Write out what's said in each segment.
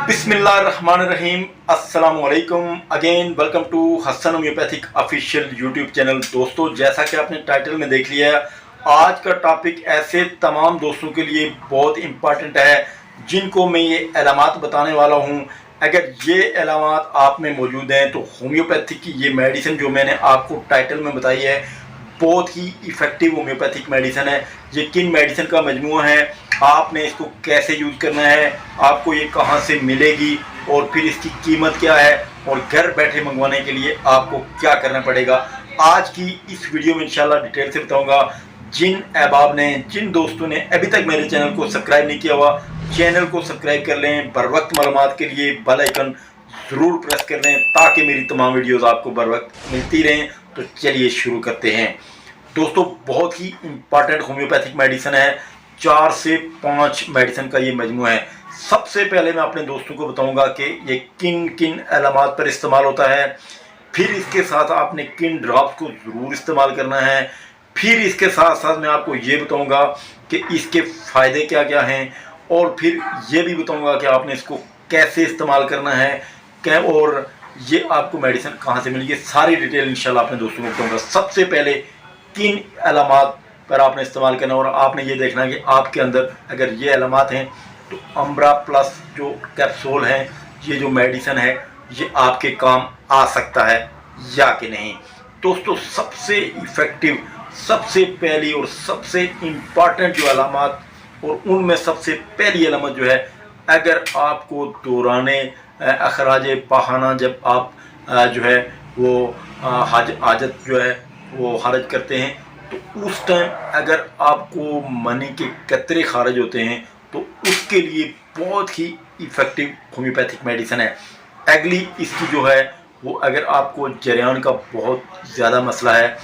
बिस्मिल्लाहिर्रहमानिर्रहीम। अस्सलामुअलैकुम again, welcome to Hasan homeopathic official YouTube channel. दोस्तों, जैसा कि आपने टाइटल में देख लिया है, आज का टॉपिक ऐसे तमाम दोस्तों के लिए बहुत इम्पॉर्टेंट है जिनको मैं ये अलामात बताने वाला हूँ। अगर ये अलामात आप में मौजूद हैं तो होम्योपैथिक की ये मेडिसिन जो मैंने आपको टाइटल में बताई है बहुत ही इफ़ेक्टिव होम्योपैथिक मेडिसिन है। ये किन मेडिसिन का मजमूआ है, आपने इसको कैसे यूज़ करना है, आपको ये कहाँ से मिलेगी और फिर इसकी कीमत क्या है और घर बैठे मंगवाने के लिए आपको क्या करना पड़ेगा, आज की इस वीडियो में इंशाल्लाह डिटेल से बताऊंगा। जिन अहबाब ने, जिन दोस्तों ने अभी तक मेरे चैनल को सब्सक्राइब नहीं किया हुआ, चैनल को सब्सक्राइब कर लें। बर वक्त मालूमात के लिए बेल आइकन ज़रूर प्रेस कर लें ताकि मेरी तमाम वीडियोज़ आपको बर वक्त मिलती रहें। तो चलिए शुरू करते हैं। दोस्तों, बहुत ही इम्पॉर्टेंट होम्योपैथिक मेडिसिन है। 4 से 5 मेडिसिन का ये मजमूआ है। सबसे पहले मैं अपने दोस्तों को बताऊंगा कि ये किन किन अलामात पर इस्तेमाल होता है, फिर इसके साथ आपने किन ड्रॉप्स को ज़रूर इस्तेमाल करना है, फिर इसके साथ साथ मैं आपको ये बताऊंगा कि इसके फ़ायदे क्या क्या हैं, और फिर ये भी बताऊंगा कि आपने इसको कैसे इस्तेमाल करना है, क्या और ये आपको मेडिसिन कहाँ से मिलेगी। सारी डिटेल इंशाल्लाह अपने दोस्तों को बताऊंगा। सबसे पहले किन अलामात पर आपने इस्तेमाल करना है, और आपने ये देखना है कि आपके अंदर अगर ये अलामात हैं तो अम्ब्रा प्लस जो कैप्सूल है, ये जो मेडिसिन है, ये आपके काम आ सकता है या कि नहीं। दोस्तों, सबसे इफ़ेक्टिव, सबसे पहली और सबसे इम्पॉर्टेंट जो अलामात, और उनमें सबसे पहली अलामत जो है, अगर आपको दौराने अखराज पहाना जब आप जो है वो हाजत जो है वो खारिज करते हैं, तो उस टाइम अगर आपको मनी के कतरे खारिज होते हैं तो उसके लिए बहुत ही इफ़ेक्टिव होम्योपैथिक मेडिसिन है। अगली इसकी जो है वो, अगर आपको जरियान का बहुत ज़्यादा मसला है,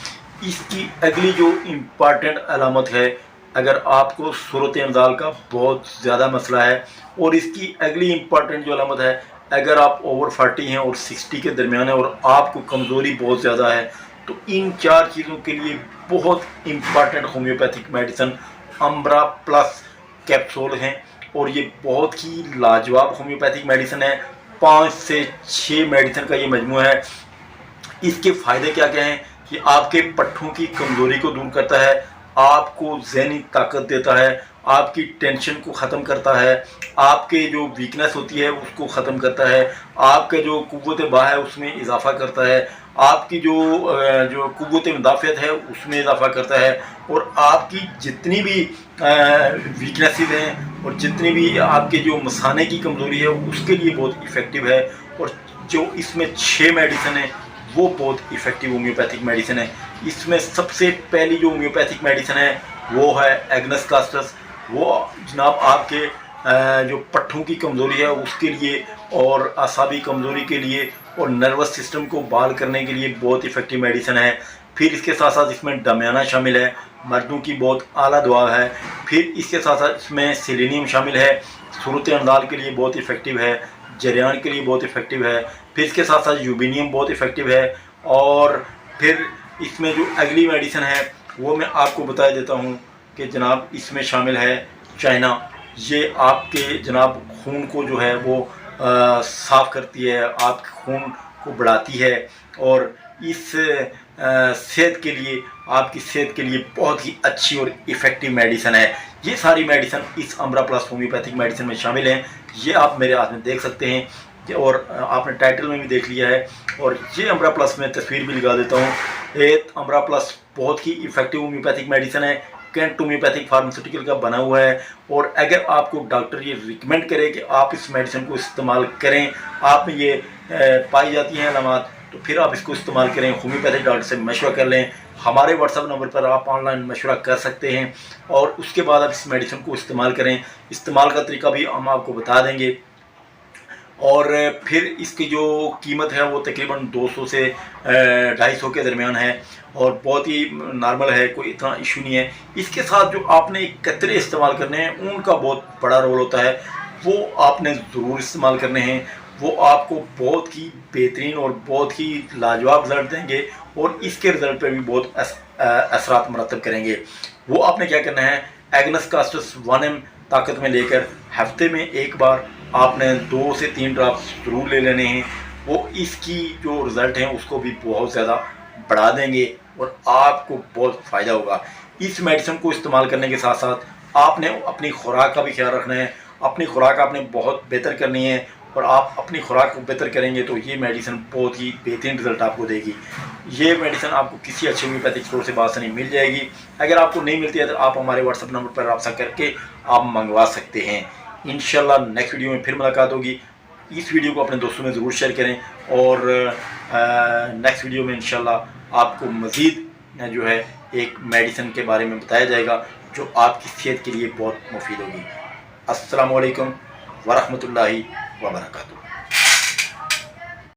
इसकी अगली जो इम्पॉर्टेंट अलामत है, अगर आपको सूरत इंजाल का बहुत ज़्यादा मसला है, और इसकी अगली इम्पॉर्टेंट जो अलामत है, अगर आप ओवर 40 हैं और 60 के दरमियान है और आपको कमज़ोरी बहुत ज़्यादा है, तो इन 4 चीज़ों के लिए बहुत important homeopathic medicine umbra plus capsule हैं। और ये बहुत ही लाजवाब होम्योपैथिक मेडिसिन है। 5 से 6 मेडिसिन का ये मजमूआ है। इसके फ़ायदे क्या क्या हैं कि आपके पट्ठों की कमज़ोरी को दूर करता है, आपको ज़हनी ताकत देता है, आपकी टेंशन को ख़त्म करता है, आपके जो वीकनेस होती है उसको ख़त्म करता है, आपके जो कुव्वत बाह है उसमें इजाफ़ा करता है, आपकी जो कुव्वत मुदाफ़ियत है उसमें इजाफ़ा करता है, और आपकी जितनी भी वीकनेसेस हैं और जितनी भी आपके जो मसाने की कमज़ोरी है उसके लिए बहुत इफ़ेक्टिव है। और जो इसमें 6 मेडिसिन है वो बहुत इफ़ेक्टिव होम्योपैथिक मेडिसिन है। इसमें सबसे पहली जो होम्योपैथिक मेडिसिन है वो है एग्नस कास्टस। वो जनाब आपके जो पट्ठों की कमज़ोरी है उसके लिए, और आसाबी कमज़ोरी के लिए, और नर्वस सिस्टम को बहाल करने के लिए बहुत इफ़ेक्टिव मेडिसिन है। फिर इसके साथ साथ इसमें दमियाना शामिल है, मर्दों की बहुत आला दवा है। फिर इसके साथ साथ इसमें सेलेनियम शामिल है, सूरत अंदाल के लिए बहुत इफ़ेक्टिव है, जरियान के लिए बहुत इफ़ेक्टिव है। फिर इसके साथ साथ यूबिनियम बहुत इफ़ेक्टिव है। और फिर इसमें जो अगली मेडिसिन है वो मैं आपको बता देता हूँ कि जनाब इसमें शामिल है चाइना। ये आपके जनाब खून को जो है वो साफ़ करती है, आपके खून को बढ़ाती है, और इस सेहत के लिए, आपकी सेहत के लिए बहुत ही अच्छी और इफ़ेक्टिव मेडिसिन है। ये सारी मेडिसिन इस अम्ब्रा प्लस होम्योपैथिक मेडिसिन में शामिल हैं। ये आप मेरे हाथ में देख सकते हैं, और आपने टाइटल में भी देख लिया है। और ये अम्ब्रा प्लस में तस्वीर भी लगा देता हूँ। एक अम्ब्रा प्लस बहुत ही इफ़ेक्टिव होम्योपैथिक मेडिसिन है, कैंट होम्योपैथिक फार्मास्यूटिकल का बना हुआ है। और अगर आपको डॉक्टर ये रिकमेंड करे कि आप इस मेडिसिन को इस्तेमाल करें, आप में ये पाई जाती हैं अलामात, तो फिर आप इसको इस्तेमाल करें। होम्योपैथिक डॉक्टर से मशवरा कर लें। हमारे व्हाट्सअप नंबर पर आप ऑनलाइन मशवरा कर सकते हैं, और उसके बाद आप इस मेडिसिन को इस्तेमाल करें। इस्तेमाल का तरीका भी हम आपको बता देंगे। और फिर इसकी जो कीमत है वो तकरीबन 200 से 250 के दरमियान है, और बहुत ही नॉर्मल है, कोई इतना इशू नहीं है। इसके साथ जो आपने कतरे इस्तेमाल करने हैं उनका बहुत बड़ा रोल होता है, वो आपने ज़रूर इस्तेमाल करने हैं। वो आपको बहुत ही बेहतरीन और बहुत ही लाजवाब रिज़ल्ट देंगे, और इसके रिज़ल्ट पर भी बहुत असरात मरतब करेंगे। वो आपने क्या करना है, एग्नस कास्टस 1 ml ताकत में लेकर हफ्ते में एक बार आपने 2 से 3 ड्रॉप्स ज़रूर ले लेने हैं। वो इसकी जो रिज़ल्ट हैं उसको भी बहुत ज़्यादा बढ़ा देंगे और आपको बहुत फ़ायदा होगा। इस मेडिसिन को इस्तेमाल करने के साथ साथ आपने अपनी खुराक का भी ख्याल रखना है। अपनी खुराक आपने बहुत बेहतर करनी है और आप अपनी खुराक को बेहतर करेंगे तो ये मेडिसिन बहुत ही बेहतरीन रिज़ल्ट आपको देगी। ये मेडिसिन आपको किसी अच्छे होम्योपैथिक स्टोर से बासानी मिल जाएगी। अगर आपको नहीं मिलती है तो आप हमारे व्हाट्सएप नंबर पर रब्ता करके आप मंगवा सकते हैं। इंशाल्लाह नेक्स्ट वीडियो में फिर मुलाकात होगी। इस वीडियो को अपने दोस्तों में ज़रूर शेयर करें और नेक्स्ट वीडियो में इंशाल्लाह आपको मज़ीद जो है एक मेडिसिन के बारे में बताया जाएगा जो आपकी सेहत के लिए बहुत मुफीद होगी। अस्सलामु अलैकुम वरहमतुल्लाहि वबरकातुहू।